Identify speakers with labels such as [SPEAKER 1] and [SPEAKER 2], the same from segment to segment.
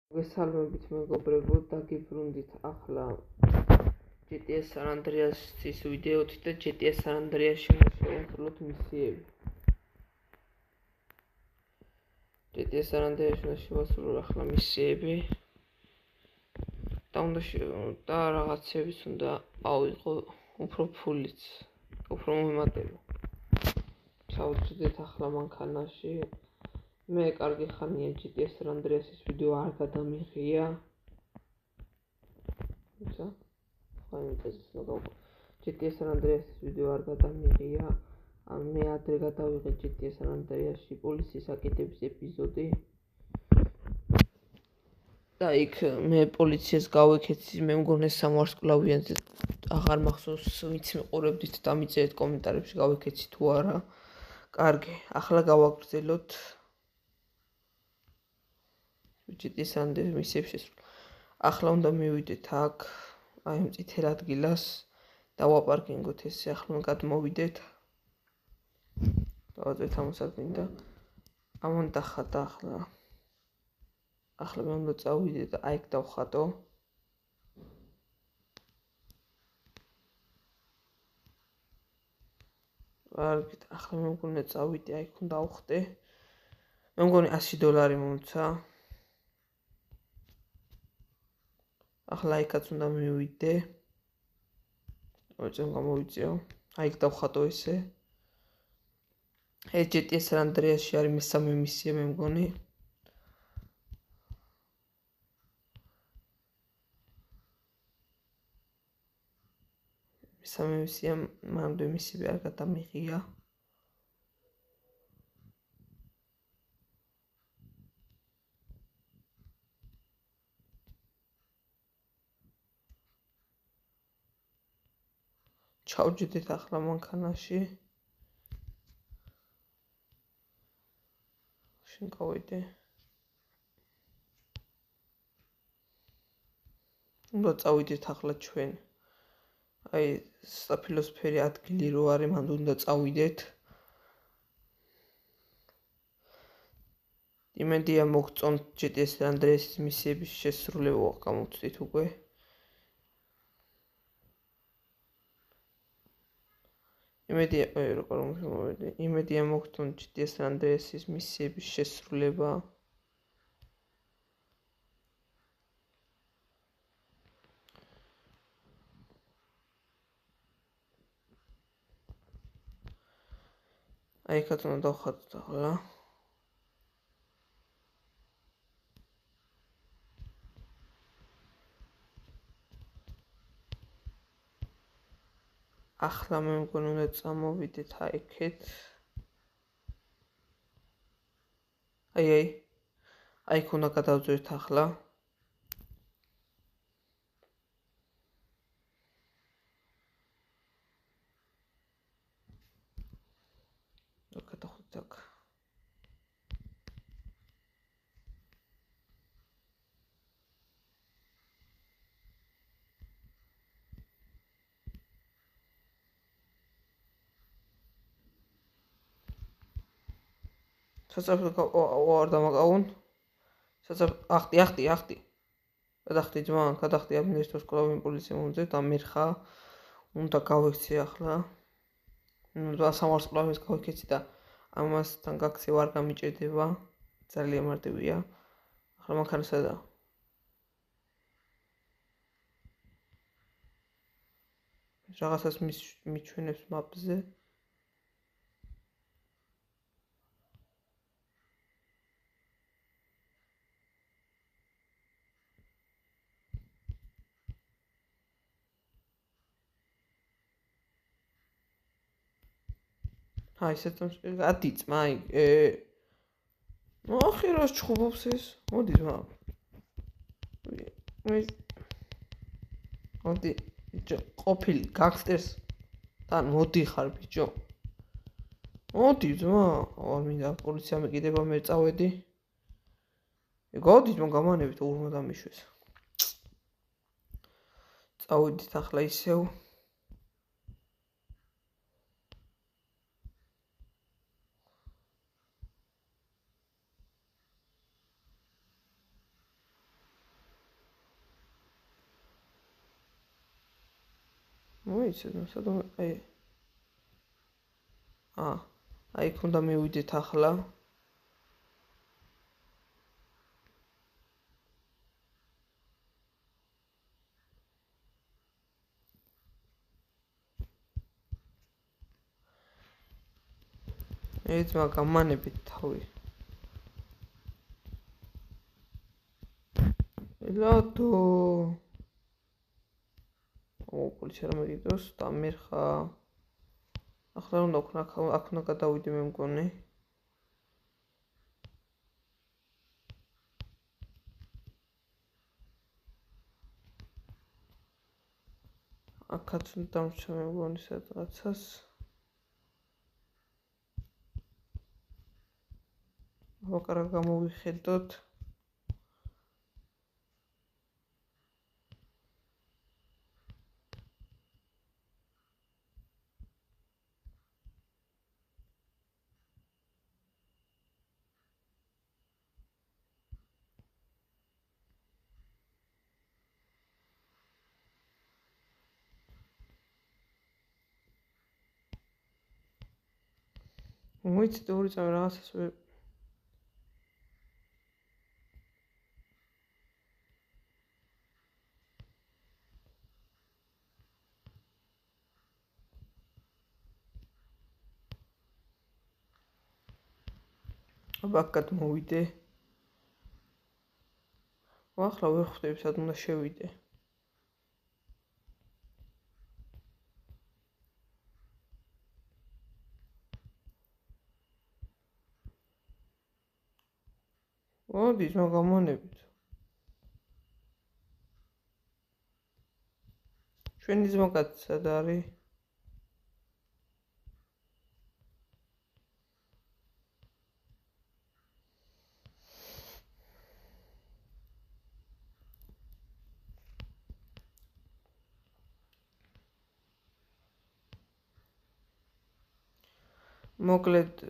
[SPEAKER 1] მოგესალმებით მეგობრებო, დაგიბრუნდით ახლა GTA San Andreas-ის ვიდეოთი და GTA San Andreas-ში შევასრულოთ მისიები. GTA San Andreas-ში შევასრულოთ ახლა მისიები. და რაღაცების უნდა ავიღო უფრო ფულიც, უფრო მომატება. ჩავწვდით ახლა მანქანაში. მე კარგი ხანია GTA San Andreas-ის ვიდეო არ გადამიღია. GTA San Andreas-ის ვიდეო არ გადამიღია. მე ადრე გადავიღე GTA San Andreas-ში პოლიციის აკეტების ეპიზოდი. და იქ მე პოლიციას გავეკეცი, მე მგონი სამვარსკვლავიანს აღარ მახსოვს, ვინც მიყურებდით და მიწერეთ კომენტარებში გავეკეცი თუ არა. კარგი, ახლა გავაგრძელოთ GTA San Andreas მისიებს შესრულება. ახლა უნდა მივიდეთ აქ, აი ამ წითელ ადგილას და ვაპარკინგოთ ესე, ახლა გადმოვიდეთ. დავაწყეთ ამას აგვინდა. ამან დახატა ახლა. ახლა მე უნდა წავიდე და აი იქ დავხატო. კარგით, ახლა მე მგონი წავიდე, აი იქ უნდა ავხდე. მე მგონი $100 მომცა. ახლა იქაც უნდა მივიდე. ოღონდ გამოვიწეო. აი იქ დავხატო ესე. ეს GTA San Andreas-ში არის მესამე მისია მე მგონი. მესამე მისია მანამდე მისიები არ გადამიღია. ჩავჯდეთ ახლა მანქანაში. შენ გავიდე. უნდა წავიდეთ ახლა ჩვენ. აი საფილოსფერი ადგილი რო არის, მანდ უნდა წავიდეთ. იმედია მოგწონთ GTA San Andreas-ის მისიების შესრულება გამოვწვით უკვე. იმედია მოგწონთ GTA San Andreas-ის მისიების შესრულება. აი იქაც უნდა დავხატოთ ახლა. ახლა მე მგონი უნდა წამოვიდეთ აი იქეთ. აი იქ უნდა გადავწვეთ ახლა. გადავხდით აქ. არ დამაკავონ. ახტი. გადახტი ძმა, გადახტი ამინისტოს კლავინ პოლიცია მომძეთ, ამერხა. უნდა გავექცე ახლა. და სამვარსკვლავის გავექცი და ამასთან გაქცევა არ გამიჭირდება. ძალიან მარტივია. ახლა მანქანა სადაა? რაღაცას მიჩვენებს მაპზე. აი ესეც ადი ძმა, ახი რას ჩხუბობს ეს? მოდი ძმა. მოდი ბიჭო, ყოფილი განგსტერს თან მოდიხარ ბიჭო. მოდი ძმა, არ მინდა პოლიცია მეკიდება, მე წავედი. გადი ძმა, გამანებით ურმა დამიშვეს. წავედით ახლა ისევ. მოიცეთ, სადღაც აი იქ უნდა მივიდეთ ახლა. ეცმა გამანებით თავი. ელადო. პოლიცია რა მეკითხოს და მე ხა ახლა უნდა აქ უნდა გადავიდე მე მგონი. აქაც უნდა დამრჩა მე მგონი სადღაცას. ვაკარა გამოვიხედოთ. მოიცით ორი წამი რაღაცას აბაკად მოვიდე. ახლა ვერ ხვდები სად უნდა შევიდე. მოდი ძმა გამონებით. ჩვენი ძმაკაც სად არის? მოკლედ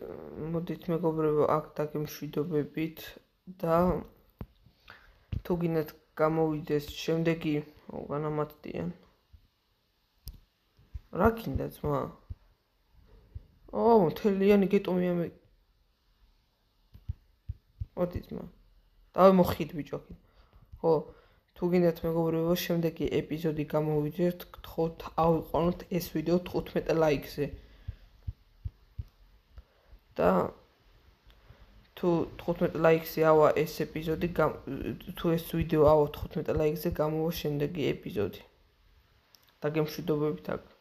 [SPEAKER 1] მოდით მეგობრებო აქ დაგემშვიდობებით და თუ გინდათ გამოვიდეს შემდეგი განამატდიან. რა გინდა ძმა? მთლიანი გეტომია მე. მოდი ძმა. დავე მოხიდ ბიჭო. ხო, თუ გინდათ მეგობრებო შემდეგი ეპიზოდი გამოვიდეთ, გთხოვთ ავიყვანოთ ეს ვიდეო 15 ლაიქზე. და თუ 15 ლაიქზე ავა ეს ეპიზოდი, თუ ეს ვიდეო ავა 15 ლაიქზე, გამოვა შემდეგი ეპიზოდი. დაგემშვიდობებით აქ.